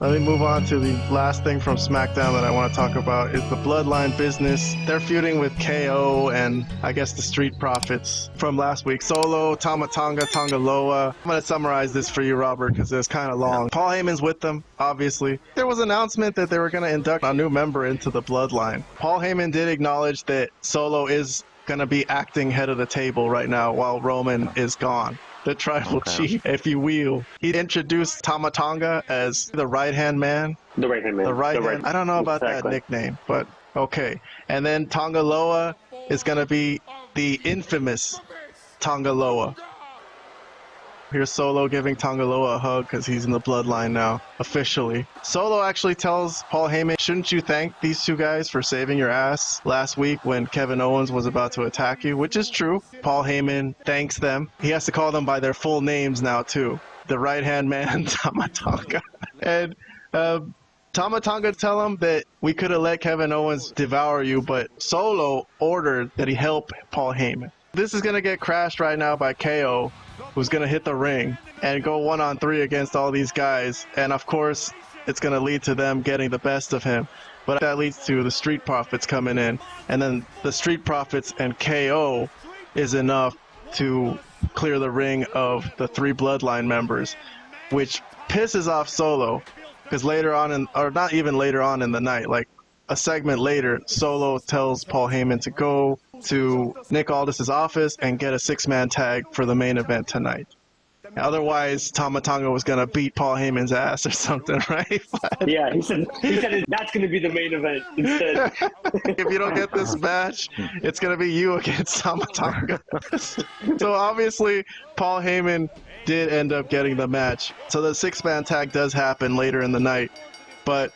Let me move on to the last thing from Smackdown that I want to talk about is the bloodline business. They're feuding with KO and I guess the Street Profits from last week. Solo, Tama, Tonga Loa. I'm going to summarize this for you, Robert, because it's kind of long. Paul Heyman's with them, obviously. There was an announcement that they were going to induct a new member into the bloodline. Paul Heyman did acknowledge that Solo is going to be acting head of the table right now while Roman is gone. The tribal chief, if you will. He introduced Tama Tonga as the right-hand man. The right-hand man. The right-hand. I don't know about that nickname, but okay. And then Tonga Loa is going to be the infamous Tonga Loa. Here's Solo giving Tonga Loa a hug because he's in the bloodline now, officially. Solo actually tells Paul Heyman, shouldn't you thank these two guys for saving your ass last week when Kevin Owens was about to attack you, which is true. Paul Heyman thanks them. He has to call them by their full names now, too. The right-hand man, Tama Tonga. And Tama Tonga tell him that we could have let Kevin Owens devour you, but Solo ordered that he help Paul Heyman. This is going to get crashed right now by KO, who's going to hit the ring and go 1-on-3 against all these guys. And of course, it's going to lead to them getting the best of him. But that leads to the Street Profits coming in. And then the Street Profits and KO is enough to clear the ring of the 3 Bloodline members, which pisses off Solo. Because later on, or not even later on in the night, like a segment later, Solo tells Paul Heyman to go to Nick Aldis's office and get a 6-man tag for the main event tonight. Otherwise, Tama Tonga was going to beat Paul Heyman's ass or something, right? Yeah, he said that's going to be the main event instead. If you don't get this match, it's going to be you against Tama Tonga. So obviously, Paul Heyman did end up getting the match. So the 6-man tag does happen later in the night, but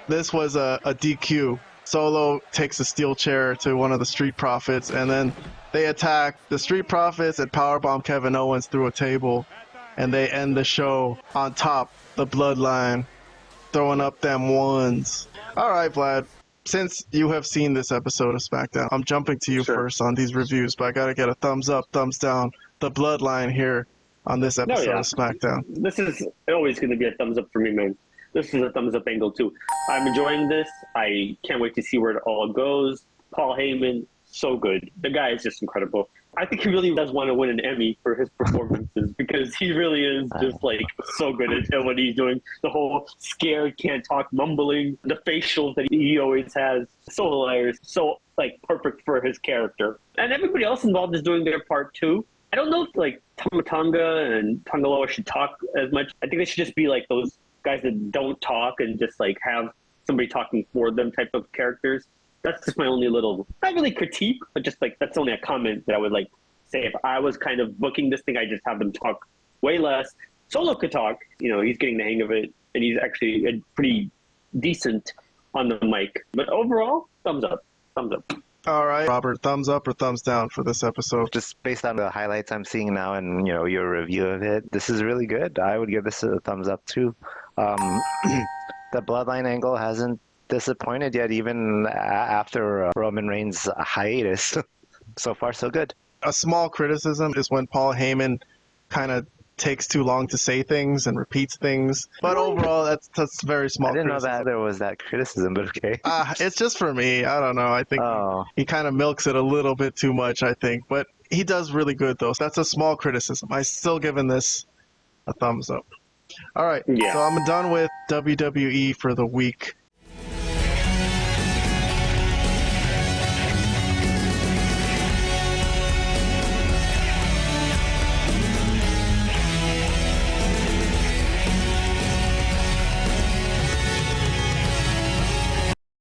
this was a DQ. Solo takes a steel chair to one of the Street Profits, and then they attack the Street Profits and powerbomb Kevin Owens through a table, and they end the show on top, the Bloodline, throwing up them ones. All right, Vlad, since you have seen this episode of SmackDown, I'm jumping to you first on these reviews, but I got to get a thumbs up, thumbs down, the Bloodline here on this episode of SmackDown. This is always going to be a thumbs up for me, man. This is a thumbs up angle too. I'm enjoying this. I can't wait to see where it all goes. Paul Heyman, so good. The guy is just incredible. I think he really does want to win an Emmy for his performances because he really is just like so good at what he's doing. The whole scared, can't talk, mumbling, the facials that he always has. So hilarious. So like perfect for his character. And everybody else involved is doing their part too. I don't know if like Tama Tonga and Tonga Loa should talk as much. I think they should just be like those guys that don't talk and just like have somebody talking for them type of characters. That's just my only little, not really critique, but just like that's only a comment that I would like say if I was kind of booking this thing, I just have them talk way less. Solo could talk, you know, he's getting the hang of it, and he's actually pretty decent on the mic. But overall, thumbs up, thumbs up. All right, Robert, thumbs up or thumbs down for this episode? Just based on the highlights I'm seeing now and, you know, your review of it, this is really good. I would give this a thumbs up too. The Bloodline angle hasn't disappointed yet, even after Roman Reigns' hiatus. So far, so good. A small criticism is when Paul Heyman kind of takes too long to say things and repeats things. But overall, that's very small. I didn't know that there was that criticism, but okay. It's just for me. I don't know. I think he kind of milks it a little bit too much, I think. But he does really good, though. So that's a small criticism. I'm still giving this a thumbs up. All right, so I'm done with WWE for the week.